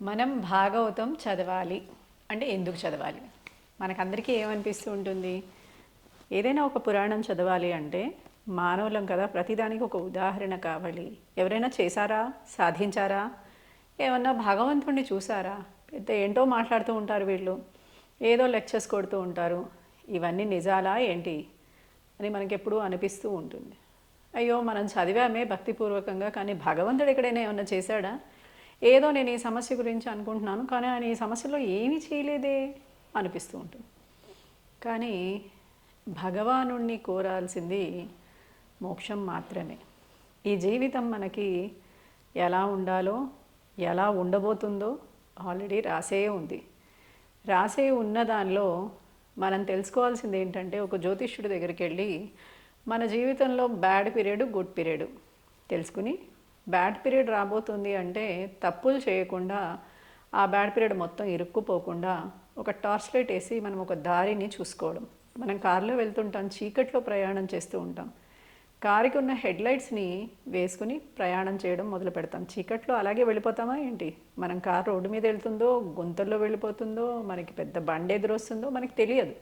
మనం భాగవతం చదవాలి అంటే ఎందుకు చదవాలి? మనకందరికీ ఏమనిపిస్తూ ఉంటుంది? ఏదైనా ఒక పురాణం చదవాలి అంటే మానవులం కదా, ప్రతిదానికి ఒక ఉదాహరణ కావాలి. ఎవరైనా చేశారా? సాధించారా? ఏమన్నా భగవంతుడిని చూసారా? పెద్ద ఏంటో మాట్లాడుతూ ఉంటారు వీళ్ళు. ఏదో లెక్చర్స్ కొడుతూ ఉంటారు. ఇవన్నీ నిజాలా ఏంటి అని మనకెప్పుడూ అనిపిస్తూ ఉంటుంది. అయ్యో, మనం చదివామే భక్తిపూర్వకంగా, కానీ భగవంతుడు ఎక్కడైనా ఏమన్నా చేశాడా? ఏదో నేను ఈ సమస్య గురించి అనుకుంటున్నాను, కానీ ఆయన ఈ సమస్యలో ఏమీ చేయలేదే అనిపిస్తూ ఉంటుంది. కానీ భగవానుణ్ణి కోరాల్సింది మోక్షం మాత్రమే. ఈ జీవితం మనకి ఎలా ఉండాలో, ఎలా ఉండబోతుందో ఆల్రెడీ రాసే ఉంది. రాసే ఉన్న దానిలో మనం తెలుసుకోవాల్సింది ఏంటంటే, ఒక జ్యోతిష్యుడి దగ్గరికి వెళ్ళి మన జీవితంలో బ్యాడ్ పీరియడ్, గుడ్ పీరియడ్ తెలుసుకుని, బ్యాడ్ పీరియడ్ రాబోతుంది అంటే తప్పులు చేయకుండా, ఆ బ్యాడ్ పీరియడ్ మొత్తం ఇరుక్కుపోకుండా ఒక టార్చ్ లైట్ వేసి మనం ఒక దారిని చూసుకోవడం. మనం కారులో వెళ్తుంటాం, చీకట్లో ప్రయాణం చేస్తూ ఉంటాం. కారుకి ఉన్న హెడ్లైట్స్ని వేసుకుని ప్రయాణం చేయడం మొదలు పెడతాం. చీకట్లో అలాగే వెళ్ళిపోతామా ఏంటి? మనం కారు రోడ్డు మీద వెళ్తుందో, గుంతల్లో వెళ్ళిపోతుందో, మనకి పెద్ద బండి ఎదురొస్తుందో మనకి తెలియదు.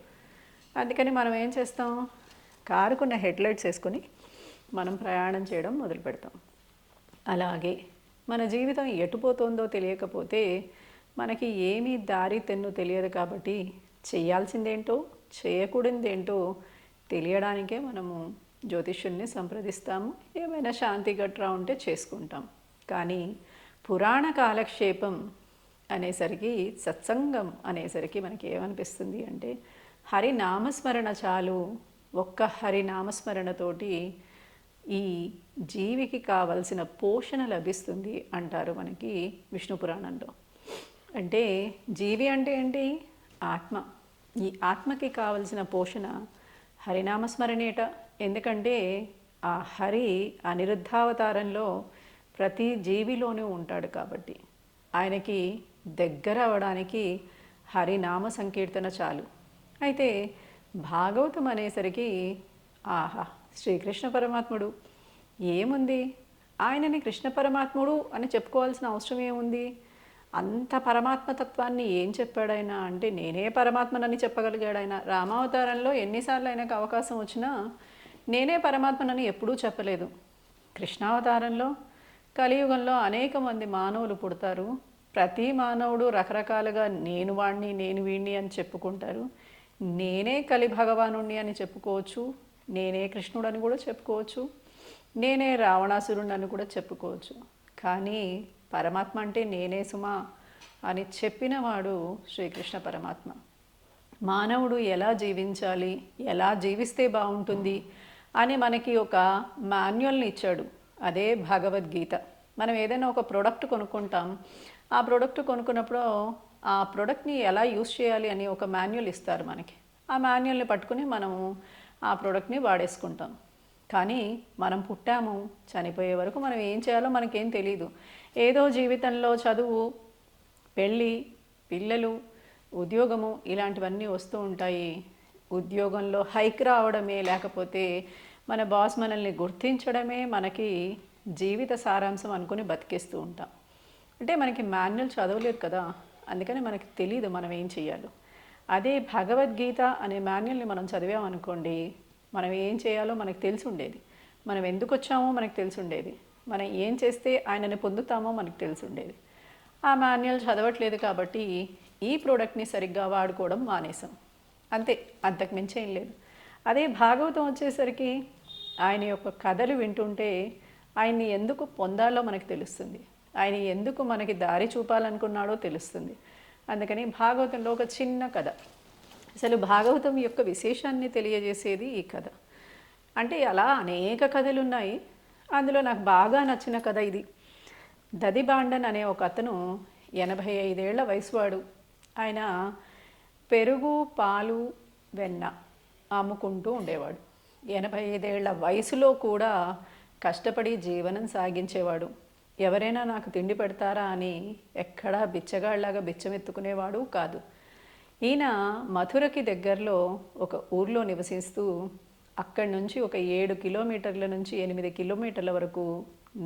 అందుకని మనం ఏం చేస్తాం? కారుకున్న హెడ్లైట్స్ వేసుకొని మనం ప్రయాణం చేయడం మొదలు పెడతాం. అలాగే మన జీవితం ఎటుపోతుందో తెలియకపోతే, మనకి ఏమీ దారి తెన్ను తెలియదు కాబట్టి, చేయాల్సిందేంటో చేయకూడదేంటో తెలియడానికే మనము జ్యోతిష్యుల్ని సంప్రదిస్తాము. ఏమైనా శాంతి గట్రా ఉంటే చేసుకుంటాం. కానీ పురాణ కాలక్షేపం అనేసరికి, సత్సంగం అనేసరికి మనకి ఏమనిపిస్తుంది అంటే, హరినామస్మరణ చాలు. ఒక్క హరినామస్మరణతోటి ఈ జీవికి కావలసిన పోషణ లభిస్తుంది అంటారు మనకి విష్ణు పురాణంలో. అంటే జీవి అంటే ఏంటి? ఆత్మ. ఈ ఆత్మకి కావలసిన పోషణ హరినామస్మరణేట. ఎందుకంటే ఆ హరి అనిరుద్ధావతారంలో ప్రతి జీవిలోనూ ఉంటాడు కాబట్టి, ఆయనకి దగ్గర అవడానికి హరినామ సంకీర్తన చాలు. అయితే భాగవతం అనేసరికి, ఆహా, శ్రీకృష్ణ పరమాత్ముడు ఏముంది, ఆయనని కృష్ణ పరమాత్ముడు అని చెప్పుకోవాల్సిన అవసరం ఏముంది? అంత పరమాత్మతత్వాన్ని ఏం చెప్పాడైనా అంటే, నేనే పరమాత్మనని చెప్పగలిగాడు ఆయన. రామావతారంలో ఎన్నిసార్లు ఆయనకు అవకాశం వచ్చినా నేనే పరమాత్మనని ఎప్పుడూ చెప్పలేదు. కృష్ణావతారంలో, కలియుగంలో అనేక మంది మానవులు పుడతారు. ప్రతి మానవుడు రకరకాలుగా నేను వాణ్ణి, నేను వీణ్ణి అని చెప్పుకుంటారు. నేనే కలి భగవానుణ్ణి అని చెప్పుకోవచ్చు, నేనే కృష్ణుడని కూడా చెప్పుకోవచ్చు, నేనే రావణాసురుణ్ణి అని కూడా చెప్పుకోవచ్చు. కానీ పరమాత్మ అంటే నేనే సుమా అని చెప్పినవాడు శ్రీకృష్ణ పరమాత్మ. మానవుడు ఎలా జీవించాలి, ఎలా జీవిస్తే బాగుంటుంది అని మనకి ఒక మాన్యువల్ని ఇచ్చాడు. అదే భగవద్గీత. మనం ఏదైనా ఒక ప్రోడక్ట్ కొనుక్కుంటాం. ఆ ప్రోడక్ట్ కొనుక్కున్నప్పుడు ఆ ప్రోడక్ట్ని ఎలా యూస్ చేయాలి అని ఒక మాన్యువల్ ఇస్తారు మనకి. ఆ మాన్యువల్ని పట్టుకుని మనము ఆ ప్రోడక్ట్ని వాడేసుకుంటాం. కానీ మనం పుట్టాము, చనిపోయే వరకు మనం ఏం చేయాలో మనకేం తెలీదు. ఏదో జీవితంలో చదువు, పెళ్ళి, పిల్లలు, ఉద్యోగము ఇలాంటివన్నీ వస్తూ ఉంటాయి. ఉద్యోగంలో హైక్ రావడమే, లేకపోతే మన బాస్ మనల్ని గుర్తించడమే మనకి జీవిత సారాంశం అనుకుని బతికేస్తూ ఉంటాం. అంటే మనకి మాన్యువల్ చదవలేదు కదా, అందుకని మనకి తెలీదు మనం ఏం చేయాలో. అదే భగవద్గీత అనే మాన్యువల్ని మనం చదివామనుకోండి, మనం ఏం చేయాలో మనకు తెలిసి ఉండేది. మనం ఎందుకు వచ్చామో మనకు తెలిసి ఉండేది. మనం ఏం చేస్తే ఆయనని పొందుతామో మనకు తెలిసి ఉండేది. ఆ మాన్యువల్ చదవట్లేదు కాబట్టి ఈ ప్రోడక్ట్ని సరిగ్గా వాడుకోవడం మానేసాం. అంతే, అంతకు మించి ఏం లేదు. అదే భాగవతం వచ్చేసరికి ఆయన యొక్క కథలు వింటుంటే ఆయన్ని ఎందుకు పొందాలో మనకు తెలుస్తుంది. ఆయన ఎందుకు మనకి దారి చూపాలనుకున్నాడో తెలుస్తుంది. అందుకని భాగవతంలో ఒక చిన్న కథ, అసలు భాగవతం యొక్క విశేషాన్ని తెలియజేసేది ఈ కథ. అంటే అలా అనేక కథలు ఉన్నాయి. అందులో నాకు బాగా నచ్చిన కథ ఇది. దదిబాండన్ అనే ఒక అతను 85 ఏళ్ల వయసువాడు. ఆయన పెరుగు, పాలు, వెన్న అమ్ముకుంటూ ఉండేవాడు. 85 ఏళ్ల వయసులో కూడా కష్టపడి జీవనం సాగించేవాడు. ఎవరైనా నాకు తిండి పెడతారా అని ఎక్కడా బిచ్చగాళ్లాగా బిచ్చమెత్తుకునేవాడు కాదు. ఈయన మథురకి దగ్గరలో ఒక ఊర్లో నివసిస్తూ, అక్కడి నుంచి ఒక 7 కిలోమీటర్ల నుంచి 8 కిలోమీటర్ల వరకు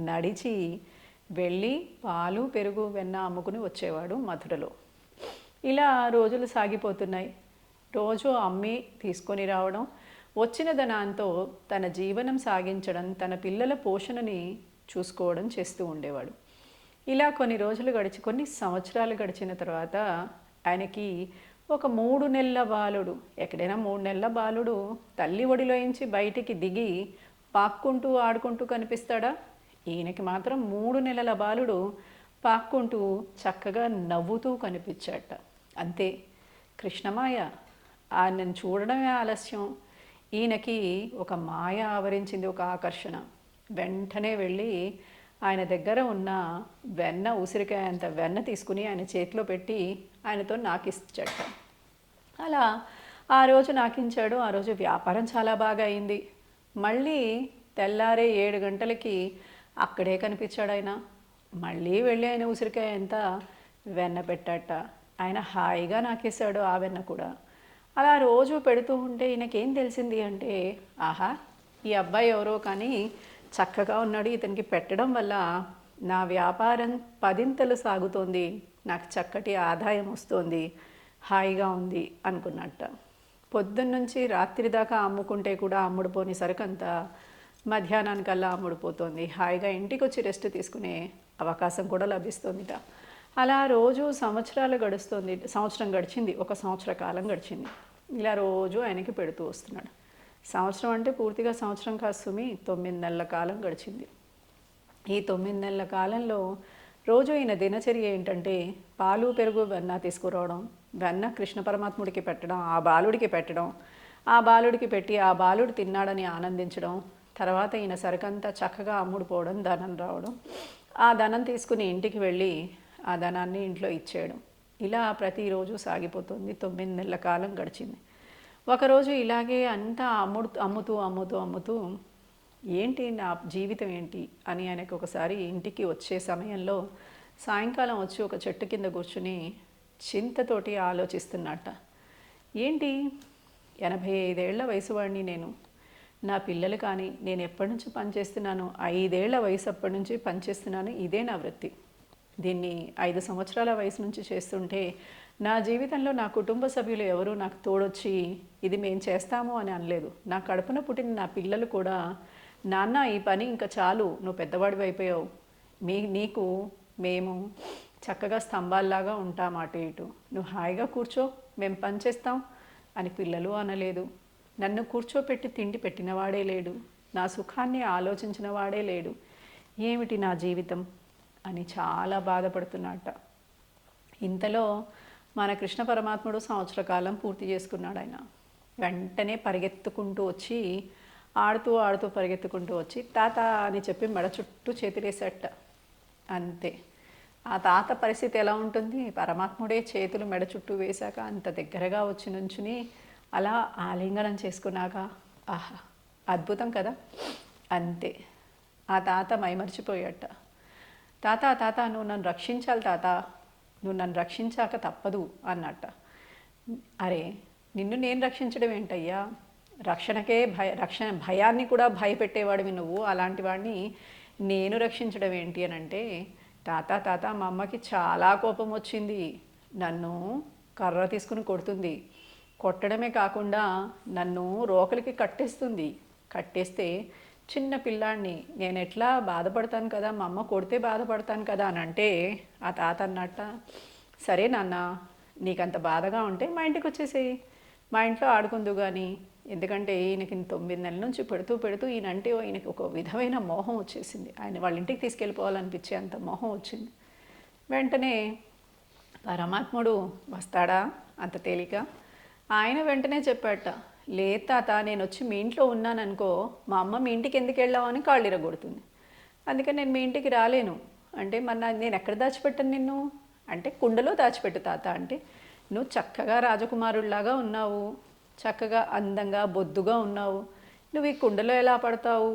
నడిచి వెళ్ళి పాలు పెరుగు వెన్న అమ్ముకుని వచ్చేవాడు మధురలో. ఇలా రోజులు సాగిపోతున్నాయి. రోజు అమ్మి తీసుకొని రావడం, వచ్చిన ధనంతో తన జీవనం సాగించడం, తన పిల్లల పోషణని చూసుకోవడం చేస్తూ ఉండేవాడు. ఇలా కొన్ని సంవత్సరాలు గడిచిన తర్వాత ఆయనకి ఒక 3 నెలల బాలుడు, ఎక్కడైనా 3 నెలల బాలుడు తల్లి ఒడిలోంచి బయటికి దిగి పాక్కుంటూ ఆడుకుంటూ కనిపిస్తాడా? ఈయనకి మాత్రం 3 నెలల బాలుడు పాక్కుంటూ చక్కగా నవ్వుతూ కనిపించాట. అంతే, కృష్ణమాయ. ఆయనను చూడడమే ఆలస్యం. ఈయనకి ఒక మాయ ఆవరించింది, ఒక ఆకర్షణ. వెంటనే వెళ్ళి ఆయన దగ్గర ఉన్న వెన్న, ఉసిరికాయ అంత వెన్న తీసుకుని ఆయన చేతిలో పెట్టి ఆయనతో నాకిచ్చట. అలా ఆ రోజు నాకించాడు. ఆ రోజు వ్యాపారం చాలా బాగా అయింది. మళ్ళీ తెల్లారే 7 గంటలకి అక్కడే కనిపించాడు ఆయన. మళ్ళీ వెళ్ళి ఆయన ఉసిరికాయ అంత వెన్న పెట్టాట. ఆయన హాయిగా నాకేశాడు ఆ వెన్న కూడా. అలా రోజు పెడుతూ ఉంటే ఈయనకేం తెలిసింది అంటే, ఆహా, ఈ అబ్బాయి ఎవరో కానీ చక్కగా ఉన్నాడు, ఇతనికి పెట్టడం వల్ల నా వ్యాపారం 10ంతలు సాగుతోంది, నాకు చక్కటి ఆదాయం వస్తుంది, హాయిగా ఉంది అనుకున్నట్ట. పొద్దున్నుంచి రాత్రి దాకా అమ్ముకుంటే కూడా అమ్ముడుపోని సరుకంతా మధ్యాహ్నానికల్లా అమ్ముడుపోతుంది. హాయిగా ఇంటికి వచ్చి రెస్ట్ తీసుకునే అవకాశం కూడా లభిస్తుందిట. అలా రోజు సంవత్సరాలు గడుస్తుంది. సంవత్సరం గడిచింది, ఒక సంవత్సర కాలం గడిచింది. ఇలా రోజు ఆయనకి పెడుతూ వస్తున్నాడు. సంవత్సరం అంటే పూర్తిగా సంవత్సరం కాదు సుమి, 9 నెలల కాలం గడిచింది. ఈ 9 నెలల కాలంలో రోజు ఈయన దినచర్య ఏంటంటే, పాలు పెరుగు వెన్న తీసుకురావడం, వెన్న కృష్ణ పరమాత్ముడికి పెట్టడం, ఆ బాలుడికి పెట్టడం, ఆ బాలుడికి పెట్టి ఆ బాలుడు తిన్నాడని ఆనందించడం, తర్వాత ఈయన సరుకంతా చక్కగా అమ్ముడుపోవడం, ధనం రావడం, ఆ ధనం తీసుకుని ఇంటికి వెళ్ళి ఆ ధనాన్ని ఇంట్లో ఇచ్చేయడం. ఇలా ప్రతిరోజు సాగిపోతుంది. 9 నెలల కాలం గడిచింది. ఒకరోజు ఇలాగే అంతా అమ్ముతూ ఏంటి నా జీవితం ఏంటి అని ఆయనకు ఒకసారి ఇంటికి వచ్చే సమయంలో సాయంకాలం వచ్చి ఒక చెట్టు కింద కూర్చుని చింతతోటి ఆలోచిస్తున్నట్ట. ఏంటి, 85 ఏళ్ల వయసు వాడిని నేను, నా పిల్లలు కానీ నేను ఎప్పటి నుంచి పనిచేస్తున్నాను, 5 ఏళ్ల వయసు అప్పటి నుంచి పనిచేస్తున్నాను, ఇదే నా వృత్తి. దీన్ని 5 సంవత్సరాల వయసు నుంచి చేస్తుంటే నా జీవితంలో నా కుటుంబ సభ్యులు ఎవరు నాకు తోడొచ్చి ఇది మేము చేస్తాము అని అనలేదు. నా కడుపున పుట్టిన నా పిల్లలు కూడా, నాన్న ఈ పని ఇంకా చాలు, నువ్వు పెద్దవాడివి అయిపోయావు, నీకు మేము చక్కగా స్తంభాల్లాగా ఉంటాం అటు ఇటు, నువ్వు హాయిగా కూర్చో, మేము పని చేస్తాం అని పిల్లలు అనలేదు. నన్ను కూర్చోపెట్టి తిండి పెట్టినవాడే లేడు, నా సుఖాన్ని ఆలోచించిన వాడే లేడు, ఏమిటి నా జీవితం అని చాలా బాధపడుతున్నట్ట. ఇంతలో మన కృష్ణ పరమాత్ముడు సంవత్సర కాలం పూర్తి చేసుకున్నాడు. ఆయన వెంటనే పరిగెత్తుకుంటూ వచ్చి, ఆడుతూ పరిగెత్తుకుంటూ వచ్చి తాత అని చెప్పి మెడ చుట్టూ చేతులేసేట. అంతే. ఆ తాత పరిస్థితి ఎలా ఉంటుంది? పరమాత్ముడే చేతులు మెడ చుట్టూ వేశాక అంత దగ్గరగా వచ్చి నుంచుని అలా ఆలింగనం చేసుకున్నాక, ఆహా, అద్భుతం కదా. అంతే, ఆ తాత మైమర్చిపోయాట. తాత నువ్వు నన్ను రక్షించాలి తాత, నువ్వు నన్ను రక్షించాక తప్పదు అన్నట్ట. అరే, నిన్ను నేను రక్షించడం ఏంటయ్యా, రక్షణకే భయాన్ని కూడా భయపెట్టేవాడివి నువ్వు, అలాంటి వాడిని నేను రక్షించడం ఏంటి అని అంటే, తాత మా అమ్మకి చాలా కోపం వచ్చింది, నన్ను కర్ర తీసుకుని కొడుతుంది, కొట్టడమే కాకుండా నన్ను రోకలికి కట్టేస్తే చిన్న పిల్లాడిని నేను ఎట్లా బాధపడతాను కదా, మా అమ్మ కొడితే బాధపడతాను కదా అని అంటే, ఆ తాత అన్నట్ట, సరే నాన్న, నీకంత బాధగా ఉంటే మా ఇంటికి వచ్చేసేయి, మా ఇంట్లో ఆడుకుందు కానీ. ఎందుకంటే ఈయనకి 9 నెలల నుంచి పెడుతూ ఈయనంటే ఈయనకి ఒక విధమైన మోహం వచ్చేసింది. ఆయన వాళ్ళ ఇంటికి తీసుకెళ్ళిపోవాలనిపించే అంత మోహం వచ్చింది. వెంటనే పరమాత్ముడు వస్తాడా అంత తేలిక? ఆయన వెంటనే చెప్పాట, లేదు తాత, నేను వచ్చి మీ ఇంట్లో ఉన్నాననుకో, మా అమ్మ మీ ఇంటికి ఎందుకు వెళ్ళావు అని కాళ్ళు ఇరగొడుతుంది, అందుకని నేను మీ ఇంటికి రాలేను అంటే, మరి నేను ఎక్కడ దాచిపెట్టాను నిన్ను అంటే, కుండలో దాచిపెట్టు తాత అంటే, నువ్వు చక్కగా రాజకుమారుడిలాగా ఉన్నావు, చక్కగా అందంగా బొద్దుగా ఉన్నావు, నువ్వు ఈ కుండలో ఎలా పడతావు,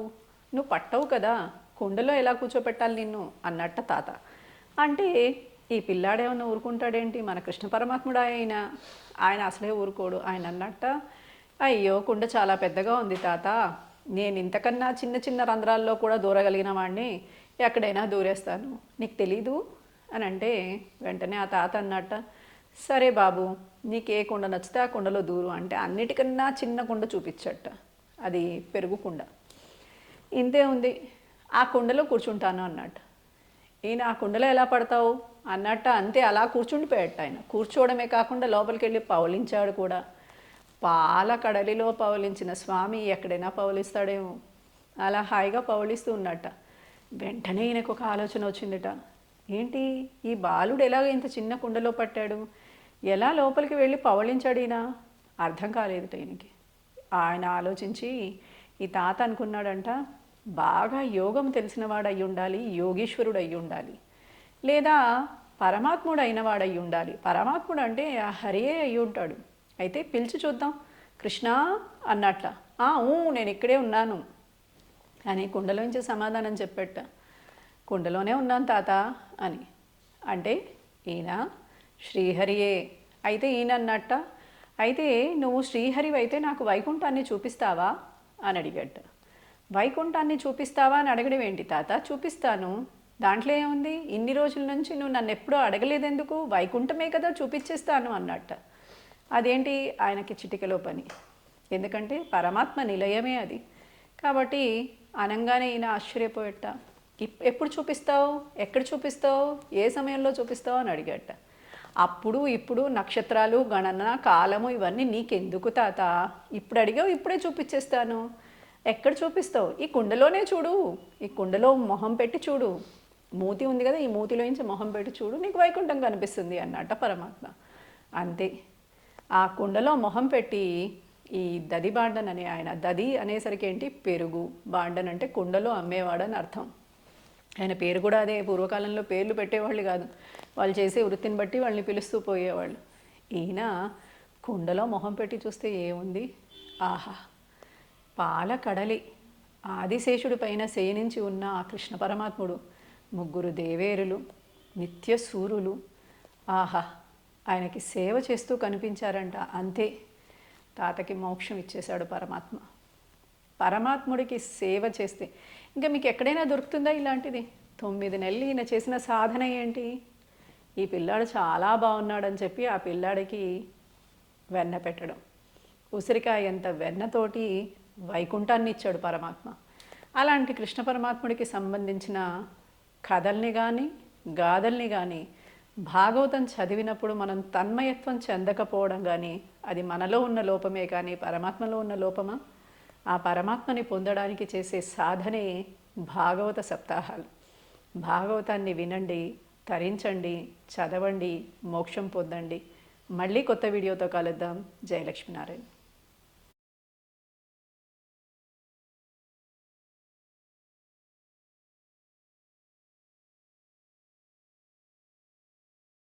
నువ్వు పట్టవు కదా, కుండలో ఎలా కూర్చోపెట్టాలి నిన్ను అన్నట్ట తాత. అంటే ఈ పిల్లాడేమన్నా ఊరుకుంటాడేంటి, మన కృష్ణ పరమాత్ముడు ఆయన అసలే ఊరుకోడు. ఆయన అన్నట్ట, అయ్యో కుండ చాలా పెద్దగా ఉంది తాత, నేను ఇంతకన్నా చిన్న రంధ్రాల్లో కూడా దూరగలిగిన వాడిని, ఎక్కడైనా దూరేస్తాను, నీకు తెలీదు అని అంటే వెంటనే ఆ తాత అన్నట్ట, సరే బాబు నీకు ఏ కుండ నచ్చితే ఆ కుండలో దూరు అంటే అన్నిటికన్నా చిన్న కుండ చూపించట, అది పెరుగు కుండ. ఇంతే ఉంది, ఆ కుండలో కూర్చుంటాను అన్నట్టు. ఈయన ఆ కుండలో ఎలా పడతావు అన్నట్టు అంతే అలా కూర్చుండిపోయాట. ఆయన కూర్చోవడమే కాకుండా లోపలికి వెళ్ళి పౌలించాడు కూడా. పాల కడలిలో పౌలించిన స్వామి ఎక్కడైనా పౌలిస్తాడేమో, అలా హాయిగా పౌలిస్తూ ఉన్నట్ట. వెంటనే ఈయనకు ఒక ఆలోచన వచ్చిందిట, ఏంటి ఈ బాలుడు ఎలాగ ఇంత చిన్న కుండలో పట్టాడు, ఎలా లోపలికి వెళ్ళి పవళించాడు ఈయన, అర్థం కాలేదుట ఈయనకి. ఆయన ఆలోచించి ఈ తాత అనుకున్నాడంట, బాగా యోగం తెలిసినవాడు అయి ఉండాలి, యోగీశ్వరుడు అయి ఉండాలి, లేదా పరమాత్ముడు అయినవాడు అయి ఉండాలి. పరమాత్ముడు అంటే ఆ హరియే అయి ఉంటాడు. అయితే పిలిచి చూద్దాం, కృష్ణ అన్నట్ల. నేను ఇక్కడే ఉన్నాను అని కుండలోంచి సమాధానం చెప్పేట. కుండలోనే ఉన్నాను తాత అని అంటే ఈయన శ్రీహరియే. అయితే ఈయన అన్నట్ట, అయితే నువ్వు శ్రీహరివి అయితే నాకు వైకుంఠాన్ని చూపిస్తావా అని అడిగట. వైకుంఠాన్ని చూపిస్తావా అని అడగడం ఏంటి తాత, చూపిస్తాను, దాంట్లో ఏముంది, ఇన్ని రోజుల నుంచి నువ్వు నన్ను ఎప్పుడూ అడగలేదెందుకు, వైకుంఠమే కదా చూపించేస్తాను అన్నట్ట. అదేంటి ఆయనకి చిటికలో పని, ఎందుకంటే పరమాత్మ నిలయమే అది. కాబట్టి అనంగానే ఈయన ఆశ్చర్యపోయట. ఎప్పుడు చూపిస్తావు, ఎక్కడ చూపిస్తావు, ఏ సమయంలో చూపిస్తావు అని అడిగట. అప్పుడు ఇప్పుడు నక్షత్రాలు గణన కాలము ఇవన్నీ నీకెందుకు తాత, ఇప్పుడు అడిగావు ఇప్పుడే చూపించేస్తాను. ఎక్కడ చూపిస్తావు, ఈ కుండలోనే చూడు, ఈ కుండలో మొహం పెట్టి చూడు, మూతి ఉంది కదా, ఈ మూతిలోంచి మొహం పెట్టి చూడు, నీకు వైకుంఠం కనిపిస్తుంది అన్నట్ట పరమాత్మ. అంతే, ఆ కుండలో మొహం పెట్టి ఈ దది బాండన్ అనే ఆయన, దది అనేసరికి ఏంటి పెరుగు, బాండన్ అంటే కుండలో అమ్మేవాడని అర్థం. ఆయన పేరు కూడా అదే. పూర్వకాలంలో పేర్లు పెట్టేవాళ్ళు కాదు, వాళ్ళు చేసే వృత్తిని బట్టి వాళ్ళని పిలుస్తూ పోయేవాళ్ళు. ఈయన కుండలో మొహం పెట్టి చూస్తే ఏముంది, ఆహా, పాల కడలి ఆదిశేషుడి పైన శయనించి ఉన్న ఆ కృష్ణ పరమాత్ముడు, ముగ్గురు దేవేరులు, నిత్య సూరులు, ఆహా, ఆయనకి సేవ చేస్తూ కనిపించారంట. అంతే, తాతకి మోక్షం ఇచ్చేశాడు పరమాత్మ. పరమాత్ముడికి సేవ చేస్తే ఇంకా మీకు ఎక్కడైనా దొరుకుతుందా ఇలాంటిది? 9 నెలలు ఈయన చేసిన సాధన ఏంటి, ఈ పిల్లాడు చాలా బాగున్నాడని చెప్పి ఆ పిల్లాడికి వెన్న పెట్టడం. ఉసిరికాయ ఎంత వెన్నతోటి వైకుంఠాన్ని ఇచ్చాడు పరమాత్మ. అలాంటి కృష్ణ పరమాత్ముడికి సంబంధించిన కథల్ని కానీ గాథల్ని కానీ భాగవతం చదివినప్పుడు మనం తన్మయత్వం చెందకపోవడం కానీ అది మనలో ఉన్న లోపమే కానీ పరమాత్మలో ఉన్న లోపమా? ఆ పరమాత్మని పొందడానికి చేసే సాధనే భాగవత సప్తాహాలు. భాగవతాన్ని వినండి, తరించండి, చదవండి, మోక్షం పొందండి. మళ్ళీ కొత్త వీడియోతో కలుద్దాం. జయ లక్ష్మీనారాయణ.